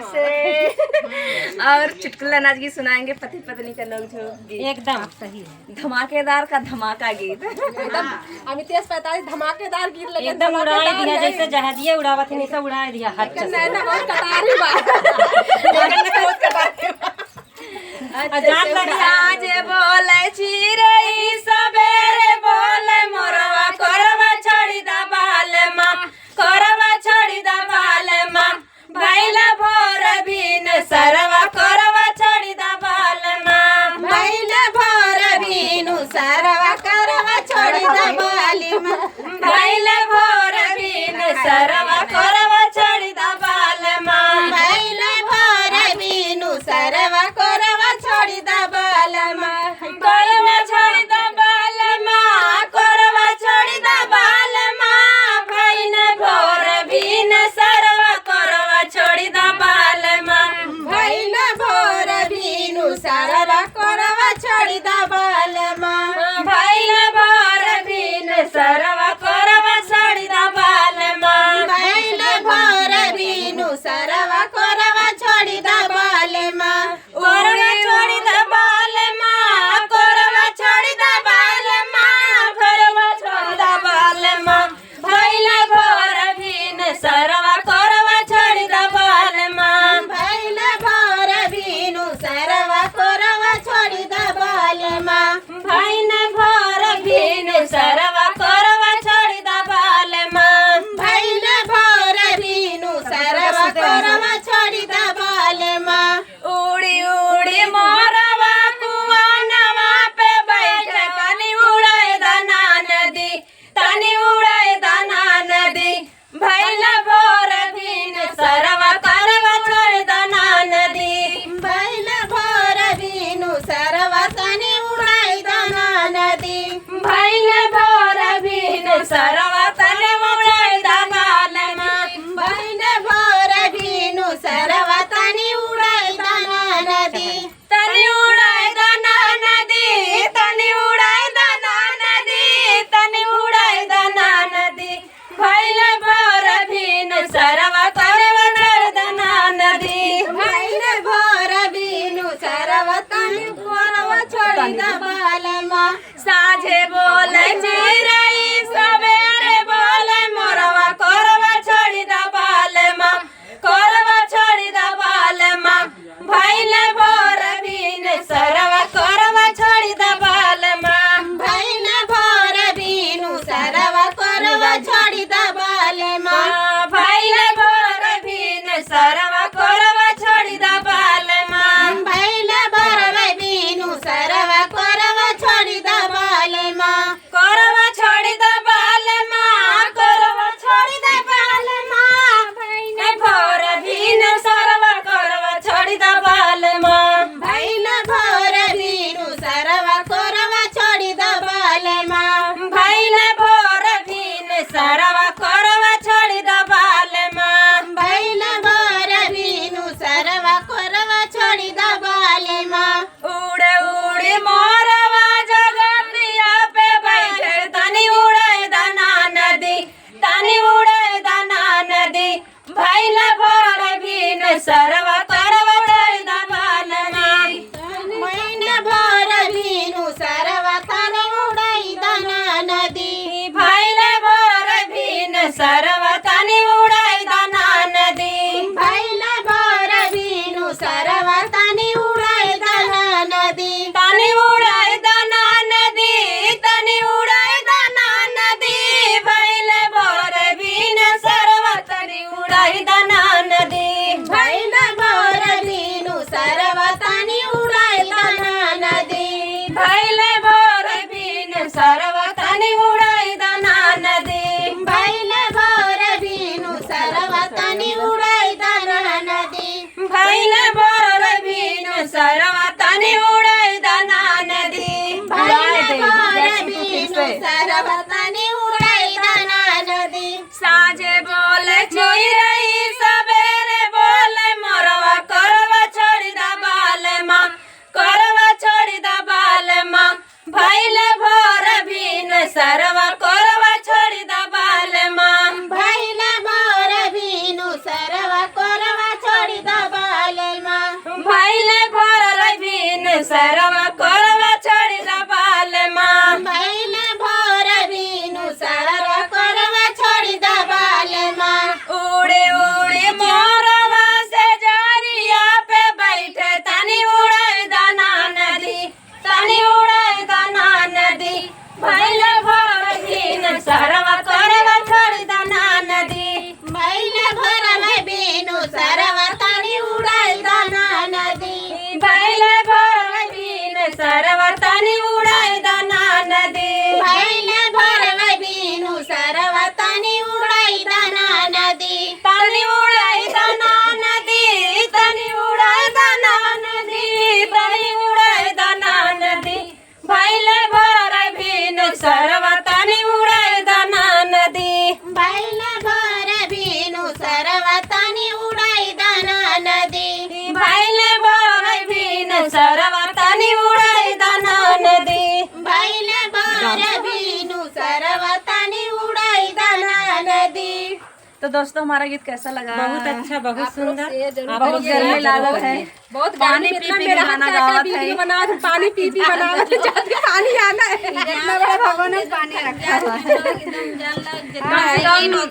से और चुटकुला नाच गीत सुनाएंगे पति पत्नी का नोक-झोंक गीत। एकदम सही है। धमाकेदार का धमाका गीत। एकदम अमितेश 45 धमाकेदार गीत लगे एकदम उड़ाए दिया जैसे जहाजिए उड़ावत है सब उड़ाए दिया हाथ से। नहीं बहुत कतारी बा जान लगी आज बोले चिरई सबेरे बोले मोरवा करवा छोड़ी दा बाल माँ करवा छोड़ी दा बाल माँ भैला भोर बीन सरवा करवा छोड़ी दा बाल माँ भैला भोर बीनु सरवा करवा छोड़ी दा बाली माँ भैला भोर बीन सरवा करवा छोड़ी दा बाल माँ भैला भोर बीनु सरवा करवा छोड़ी दा बाल माँ करवा छोड़ी दा बाल माँ करवा छोड़ी दा बाल माँ भैन भोर बीन सरवा करवा छोड़ी दा बाल माँ भैला भोर बीनु सरवा करवा छोड़ी दा बाल माँ भैला भोर बीन सरवा करवा छोड़ी दा बाल माँ भैला भोर बीनु सरवा करवा छोड़ी दा बाल माँ करवा छोड़ी दा बाल माँ करवा छोड़ी दा बाल माँ करवा छोड़ी दा बाल माँ भैला भोर बीन सरवा करवा छोड़ी दा बाल माँ भैला भोर बीनु सरवा करवा छोड़ी दा बाल माँ भैन भोर बीन सरवा करवा छोड़ी दा बाल माँ भैला भोर बीनु सरवा करवा छोड़ी दा बाल माँ उड़ी उड़ी मोरवा कुआनवा पे बैठ तनी उड़ाए दाना नदी तनी उड़ाए दाना नदी भैला भोर बीन सरवा करवा छोड़ दाना नदी भैला भोर बीनु सरवा तनी उड़ाई दाना नदी भैला भोर बीन सरवा तनी उड़ाए दाना नदी भैला भोर बीनु सरवा तनी उड़ाई दाना नदी तनी उड़ाए दाना नदी तनी उड़ाए दाना नदी तनी उड़ाए दाना नदी भैला भोर बीन सरवा करवा छोड़ दाना नदी भैला भोर बीनु सरवा तनी करवा छोड़ी दा बाल माँ साझे बोले चिरई सवेरे बोले मोरवा करवा छोड़ी दा बाल माँ करवा छोड़ी दा बाल माँ भैला भोर बीन सरवा करवा छोड़ी दा बाल माँ भैला भोर बीनु सरवा करवा छोड़ी दा बाल माँ भैला भोर बीन सरवा करवा छोड़ी दा बाल माँ भैला भोर बीनु सरवा करवा छोड़ी दा बाल माँ करवा छोड़ी दा बाल माँ करवा छोड़ी दा बाल माँ भैला भोर बीन सरवा करवा छोड़ी दा बाल माँ भैला भोर बीनु सरवा करवा छोड़ी दा बाल माँ भैला भोर बीन सरवा करवा छोड़ी दा बाल माँ भैला भोर बीनु सरवा करवा छोड़ी दा बाल माँ उड़े उड़े मोरवा जगतिया पे बैठे तनी उड़े दाना नदी तनी उड़े दाना नदी भैला भोर बीन सरवा करवा छोड़ी दा बाल माँ महीना भोर बीनु सरवा तनी उड़ाई दाना नदी भैला भोर बीन सरवा तनी उड़ाई दाना नदी भैला भोर बीनु सरवा तनी उड़ाई दाना नदी तनी उड़ाई दाना नदी तनी उड़ाई दाना नदी भैला भोर बीन सरवा तनी उड़ाई दाना नदी भैला भोर बीनु सरवा तनी उड़ाई दाना नदी भैला भोर बीन सरवा तनी उड़ाई दाना नदी भैला भोर बीनु सरवा तनी उड़ाई दाना नदी भैला भोर बीन सरवा तनी उड़ाई दाना नदी भैला भोर बीनु सरवा तनी उड़ाई दाना नदी साझे बोले चिरई सवेरे बोले मोरवा करवा छोड़ी दा बाल माँ करवा छोड़ी दा बाल माँ भैला भोर बीन सरवा करवा छोड़ी दा बाल माँ भैला भोर बीनु सरवा करवा छोड़ी दा सरवा कोरवा छोड़ी दा बालमा भैल भोर बीनु सरवा कोरवा छोड़ी दा बालमा उड़े उड़े मोरवा से जरिया पे बैठे तनी उड़े दाना नदी तनी उड़े दाना नदी भैल भोर बीनु सरवा कोरवा छोड़ी दाना नदी भैल भोर बीनु सरवा तनी उड़ाई दाना नदी भैल भोर बीनु सरवा तनी उड़े दाना नदी भैल भोर बीनु सरवा तनी उड़ाई दाना नदी तनी उड़ाई दाना नदी तनी उड़ाई दाना नदी तनी उड़ाई दाना नदी भैले भोर बीनु सरवा तनी उड़ाई दाना नदी भैल भोर बीनु सरवा तनी उड़ाई दाना नदी भैले भोर बीनु सरवा तनी उड़ाई दाना नदी भैल भोर बीनु सरवा तनी उड़ाई दाना नदी। तो दोस्तों हमारा गीत कैसा लगा? बहुत अच्छा, बहुत सुंदर। बहुत गर्मी लागत है, बहुत पानी पी पी के गाना गावत है। पानी पी पी बनावत है, पानी आना है, इतना बड़ा भगवान ने पानी रखा हुआ है। एकदम जल